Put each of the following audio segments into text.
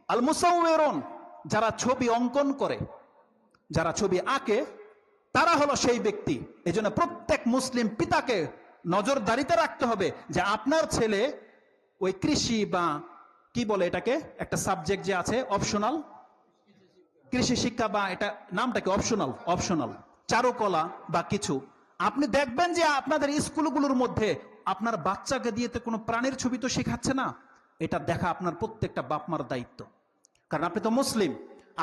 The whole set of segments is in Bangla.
আল মুসাউবিরুন, যারা ছবি অঙ্কন করে, যারা ছবি আঁকে, তারা হলো সেই ব্যক্তি। এই জন্য প্রত্যেক মুসলিম পিতাকে নজরদারিতে রাখতে হবে যে আপনার ছেলে ওই কৃষি বা কি বলে এটাকে, একটা সাবজেক্ট যে আছে অপশনাল, কৃষি শিক্ষা বা এটা নামটা কি, অপশনাল চারুকলা বা কিছু, আপনি দেখবেন যে আপনাদের স্কুলগুলোর মধ্যে আপনার বাচ্চাকে দিয়ে তো কোনো প্রাণীর ছবি তো শেখাচ্ছে না। এটা দেখা আপনার প্রত্যেকটা বাপমার দায়িত্ব, কারণ আপনি তো মুসলিম,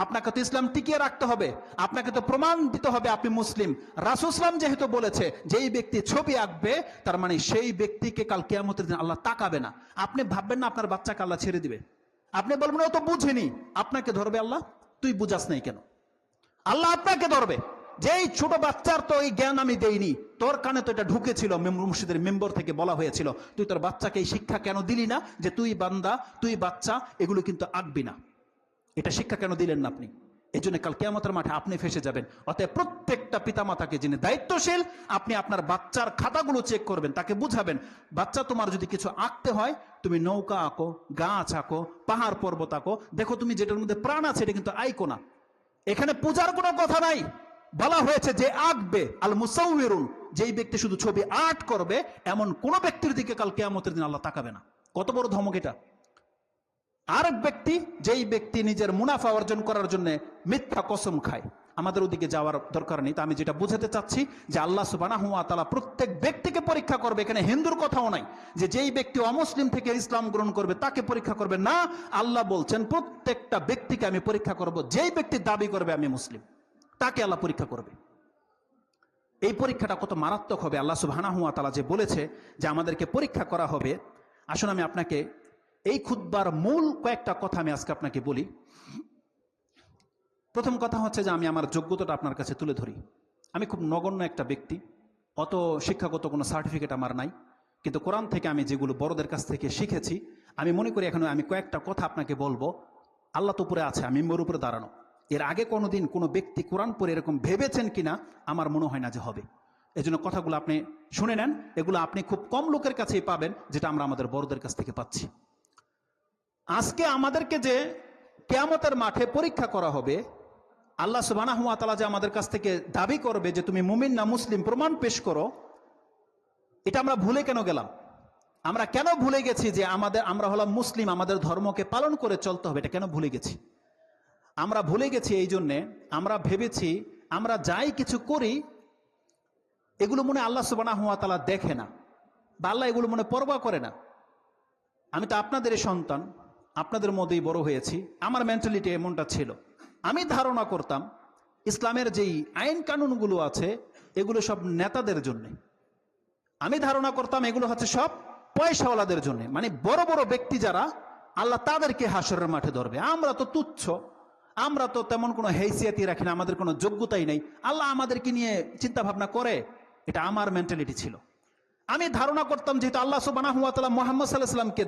আপনাকে তো ইসলাম টিকিয়ে রাখতে হবে, আপনাকে তো প্রমাণ দিতে হবে আপনি মুসলিম। রাসূল ইসলাম যেহেতু বলেছে যেই ব্যক্তি ছবি আঁকবে, তার মানে সেই ব্যক্তিকে কাল কিয়ামতের দিন আল্লাহ তাকাবে না। আপনি ভাববেন না আপনার বাচ্চাকে আল্লাহ ছেড়ে দিবে, আপনি বলবেন ও তো বুঝেনি, আপনাকে ধরবে আল্লাহ, তুই বুঝাস নাই কেন? আল্লাহ আপনাকে ধরবে, যেই ছোট বাচ্চার তো এই জ্ঞান আমি দেইনি, তোর কানে তো এটা ঢুকেছিল, মসজিদের মেম্বর থেকে বলা হয়েছিল, তুই তোর বাচ্চাকে এই শিক্ষা কেন দিলি না যে তুই বান্দা, তুই বাচ্চা, এগুলো কিন্তু আঁকবি না, এটা শিক্ষা কেন দিলেন না আপনি? এই জন্য কাল কিয়ামতের মাঠে আপনি ফেসে যাবেন। অতএব প্রত্যেকটা পিতামাতাকে যিনি দায়িত্বশীল, আপনি আপনার বাচ্চার খাতাগুলো চেক করবেন, তাকে বুঝাবেন, বাচ্চা তোমার যদি কিছু আঁকতে হয়, তুমি নৌকা আঁকো, গাছ আঁকো, পাহাড় পর্বত আঁকো, দেখো তুমি যেটার মধ্যে প্রাণ আছে এটা কিন্তু আইকো না। এখানে পূজার কোনো কথা নাই, বলা হয়েছে যে আঁকবে, আল মুসাউবিরুন, যেই ব্যক্তি শুধু ছবি আর্ট করবে, এমন কোন ব্যক্তির দিকে কাল কিয়ামতের দিন আল্লাহ তাকাবে না। কত বড় ধমক এটা! আরেক ব্যক্তি, যেই ব্যক্তি নিজের মুনাফা অর্জন করার জন্য মিথ্যা কসম খায়, আমাদের ওদিকে যাওয়ার দরকার নেই। তো আমি যেটা বুঝাতে চাচ্ছি যে আল্লাহ সুবহানাহু ওয়া তাআলা প্রত্যেক ব্যক্তিকে পরীক্ষা করবে। এখানে হিন্দুর কথাও নাই যে যেই ব্যক্তি অমুসলিম থেকে ইসলাম গ্রহণ করবে তাকে পরীক্ষা করবে না। আল্লাহ বলছেন প্রত্যেকটা ব্যক্তিকে আমি পরীক্ষা করব, যেই ব্যক্তি দাবি করবে আমি মুসলিম, তাকে আল্লাহ পরীক্ষা করবে। এই পরীক্ষাটা কত মারাত্মক হবে! আল্লাহ সুবহানাহু ওয়া তাআলা যে বলেছে যে আমাদেরকে পরীক্ষা করা হবে। আসুন আমি আপনাকে এই খুতবার মূল কয়েকটা কথা আমি আজকে আপনাকে বলি। প্রথম কথা হচ্ছে যে আমি আমার যোগ্যতাটা আপনার কাছে তুলে ধরি। আমি খুব নগণ্য একটা ব্যক্তি, অত শিক্ষাগত কোনো সার্টিফিকেট আমার নাই, কিন্তু কোরআন থেকে আমি যেগুলো বড়দের কাছ থেকে শিখেছি, আমি মনে করি এখন আমি কয়েকটা কথা আপনাকে বলবো। আল্লাহ তো উপরে আছে, আমি মিম্বরের উপরে দাঁড়ানো। এর আগে কোনোদিন কোনো ব্যক্তি কোরআন পড়ে এরকম ভেবেছেন কিনা আমার মনে হয় না যে হবে। এই জন্য কথাগুলো আপনি শুনে নেন, এগুলো আপনি খুব কম লোকের কাছেই পাবেন, যেটা আমরা আমাদের বড়দের কাছ থেকে পাচ্ছি। আজকে আমাদেরকে যে কিয়ামতের মাঠে পরীক্ষা করা হবে, আল্লাহ সুবহানাহু ওয়া তাআলা যে আমাদের কাছ থেকে দাবি করবে যে তুমি মুমিন না মুসলিম, প্রমাণ পেশ করো, এটা আমরা ভুলে কেন গেলাম? আমরা কেন ভুলে গেছি যে আমরা হলাম মুসলিম, আমাদের ধর্মকে পালন করে চলতে হবে? এটা কেন ভুলে গেছি? আমরা ভুলে গেছি এই জন্যে আমরা ভেবেছি আমরা যাই কিছু করি এগুলো মনে আল্লাহ সুবহানাহু ওয়া তাআলা দেখে না, বা আল্লাহ এগুলো মনে পরোয়া করে না। আমি তো আপনাদেরই সন্তান, আপনাদের মধ্যেই বড় হয়েছি, আমার মেন্টালিটি এমনটা ছিল। আমি ধারণা করতাম ইসলামের যেই আইন কানুনগুলো আছে এগুলো সব নেতাদের জন্য। আমি ধারণা করতাম এগুলো হচ্ছে সব পয়সাওয়ালাদের জন্য, মানে বড় বড় ব্যক্তি যারা, আল্লাহ তাদেরকে হাসরের মাঠে ধরবে। আমরা তো তুচ্ছ, আমরা তো তেমন কোনো হেসিয়াতি রাখি না, আমাদের কোনো যোগ্যতাই নেই, আল্লাহ আমাদেরকে নিয়ে চিন্তা ভাবনা করে। এটা আমার মেন্টালিটি ছিল। আমি ধারণা করতাম যেহেতু আল্লাহ সুবহানাহু ওয়া তাআলা মুহাম্মদ সাল্লাল্লাহু আলাইহি ওয়াসাল্লামকে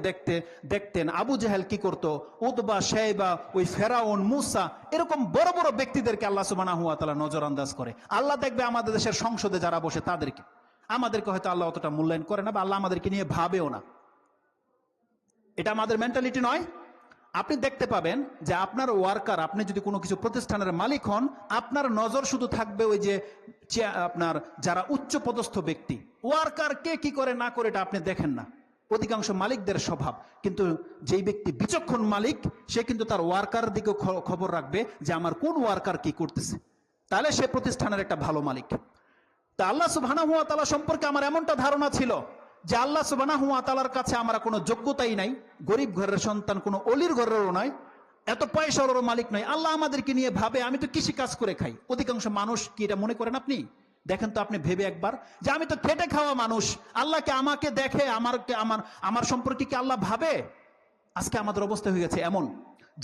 দেখতেন, আবু জাহেল কি করতো, উতবা, শাইবা, ওই ফেরাউন, মুসা, এরকম বড় বড় ব্যক্তিদেরকে আল্লাহ সুবহানাহু ওয়া তাআলা নজরআন্দাজ করে। আল্লাহ দেখবে আমাদের দেশের সংসদে যারা বসে তাদেরকে, আমাদেরকে হয়তো আল্লাহ অতটা মূল্যায়ন করে না, বা আল্লাহ আমাদেরকে নিয়ে ভাবেও না। এটা আমাদের মেন্টালিটি নয়। আপনি দেখতে পাবেন যে আপনার ওয়ার্কার, আপনি যদি কোনো কিছু প্রতিষ্ঠানের মালিক হন, আপনার নজর শুধু থাকবে ওই যে আপনার যারা উচ্চ পদস্থ ব্যক্তি, ওয়ার্কার কে কি করে না করে এটা আপনি দেখেন না। অধিকাংশ মালিকদের স্বভাব, কিন্তু যেই ব্যক্তি বিচক্ষণ মালিক সে কিন্তু তার ওয়ার্কার দিকে খবর রাখবে যে আমার কোন ওয়ার্কার কি করতেছে, তাহলে সে প্রতিষ্ঠানের একটা ভালো মালিক। তা আল্লাহ সুবহানাহু ওয়া তাআলা সম্পর্কে আমার এমনটা ধারণা ছিল যে আল্লাহ সুবহানাহু ওয়া তাআলার কাছে আমরা কোনো যোগ্যতাই নাই, গরিব ঘরের সন্তান, কোনো অলির ঘরেরও নয়, এত পয়সারও মালিক নয়। আল্লাহ আমাদেরকে নিয়ে ভাবে আমি তো কৃষি কাজ করে খাই। অধিকাংশ মানুষ কি এটা মনে করেন আপনি? দেখেন তো আপনি ভেবে একবার যে আমি তো খেটে খাওয়া মানুষ, আল্লাহকে আমাকে দেখে আমার সম্পর্কে কি আল্লাহ ভাবে? আজকে আমাদের অবস্থা হয়ে গেছে এমন,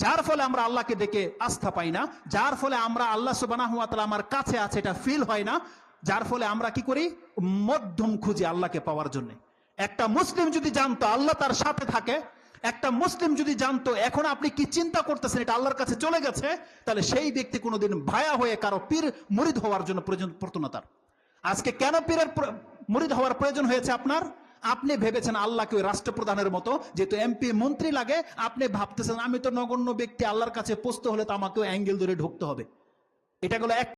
যার ফলে আমরা আল্লাহকে ডেকে আস্থা পাই না, যার ফলে আমরা আল্লাহ সুবহানাহু ওয়া তাআলা আমার কাছে আছে এটা ফিল হয় না, যার ফলে আমরা কি করি, মধ্যম খুঁজি আল্লাহকে পাওয়ার জন্য। একটা মুসলিম যদি জানতো আল্লাহ তার সাথে থাকে, একটা মুসলিম যদি জানতো এখন আপনি কি চিন্তা করতেছেন এটা আল্লাহর কাছে চলে গেছে, তাহলে সেই ব্যক্তি কোনোদিন ভায়া হয়ে কারো পীর মুরিদ হওয়ার জন্য প্রয়োজন পড়তো না তার। আজকে কেন পীরের মুরিদ হওয়ার প্রয়োজন হয়েছে আপনার? আপনি ভেবেছেন আল্লাহকে ওই রাষ্ট্রপ্রধানের মতো, যেহেতু এমপি মন্ত্রী লাগে, আপনি ভাবতেছেন আমি তো নগণ্য ব্যক্তি, আল্লাহর কাছে পৌঁছতে হলে তো আমাকেও অ্যাঙ্গেল ধরে ঢুকতে হবে। এটা গেল এক